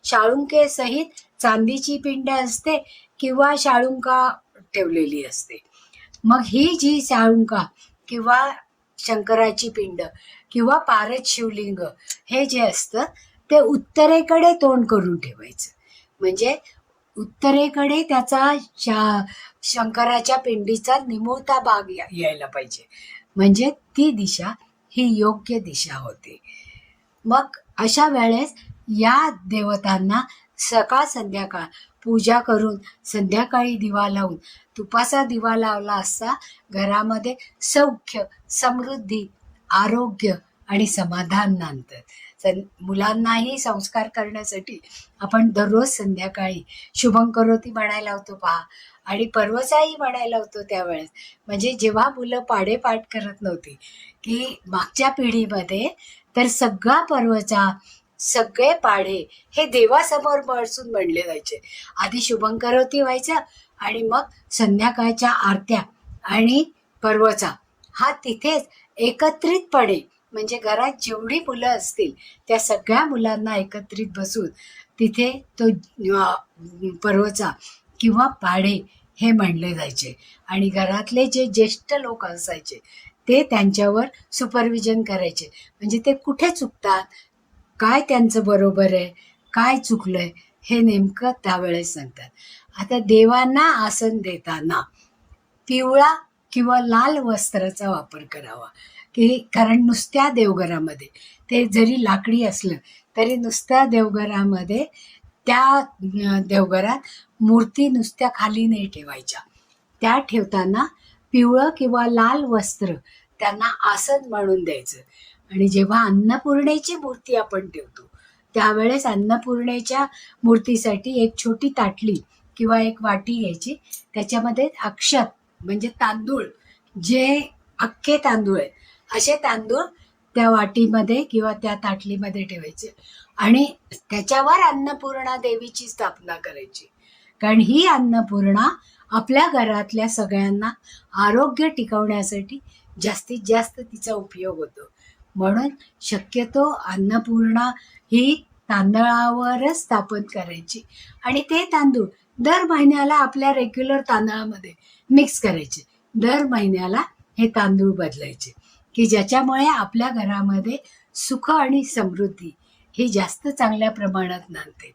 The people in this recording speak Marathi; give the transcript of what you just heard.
शाळुंके सहित चांदीची पिंड असते किंवा शाळुंका ठेवलेली असते. मग ही जी शाळुंका किंवा शंकराची पिंड किंवा पारद शिवलिंग हे जे असतं ते उत्तरेकडे तोंड करून ठेवायचं. म्हणजे उत्तरेकडे त्याचा शंकराच्या पिंडीचा निमुळता भाग यायला पाहिजे. म्हणजे ती दिशा ही योग्य दिशा होते. मग अशा वेळेस या देवतांना सकाळ संध्याकाळ पूजा करून संध्याकाळी दिवा लावून तुपाचा दिवा लावला असता घरामध्ये सौख्य, समृद्धी, आरोग्य आणि समाधान नांदतं. मुलांनाही संस्कार करण्यासाठी आपण दररोज संध्याकाळी शुभंकरोती म्हणायला होतो पहा, आणि पर्वचाही म्हणायला होतो त्यावेळेस. म्हणजे जेव्हा मुलं पाढे-पाठ करत नव्हती की मागच्या पिढीमध्ये तर सगळा पर्वचा, सगळे पाढे हे देवासमोर बसून म्हणले जायचे. आधी शुभंकरोती व्हायचं आणि मग संध्याकाळच्या आरत्या आणि पर्वचा हा तिथेच एकत्रितपणे, म्हणजे घरात जेवढी मुलं असतील त्या सगळ्या मुलांना एकत्रित बसून तिथे तो पर्वचा किंवा पाढे हे म्हणले जायचे. आणि घरातले जे ज्येष्ठ लोक असायचे ते त्यांच्यावर सुपरविजन करायचे. म्हणजे ते कुठे चुकतात, काय त्यांचं बरोबर आहे, काय चुकलंय हे नेमकं त्यावेळेस सांगतात. आता देवांना आसन देताना पिवळा किंवा लाल वस्त्राचा वापर करावा. कारण नुसत्या देवघरामध्ये ते जरी लाकडी असलं तरी नुसत्या देवघरामध्ये त्या देवघरात मूर्ती नुसत्या खाली नाही ठेवायच्या. त्या ठेवताना पिवळं किंवा लाल वस्त्र त्यांना आसन म्हणून द्यायचं. आणि जेव्हा अन्नपूर्णेची मूर्ती आपण ठेवतो त्यावेळेस अन्नपूर्णेच्या मूर्तीसाठी एक छोटी ताटली किंवा एक वाटी घ्यायची. त्याच्यामध्ये अक्षत म्हणजे तांदूळ, जे अख्खे तांदूळ आहेत असे तांदूळ त्या वाटीमध्ये किंवा त्या ताटलीमध्ये ठेवायचे आणि त्याच्यावर अन्नपूर्णा देवीची स्थापना करायची. कारण ही अन्नपूर्णा आपल्या घरातल्या सगळ्यांना आरोग्य टिकवण्यासाठी जास्तीत जास्त तिचा उपयोग होतो. म्हणून शक्यतो अन्नपूर्णा ही तांदळावरच स्थापन करायची आणि ते तांदूळ दर महिन्याला आपल्या रेग्युलर तांदळामध्ये मिक्स करायचे. दर महिन्याला हे तांदूळ बदलायचे की ज्याच्यामुळे आपल्या घरामध्ये सुख आणि समृद्धी ही जास्त चांगल्या प्रमाणात नांदते.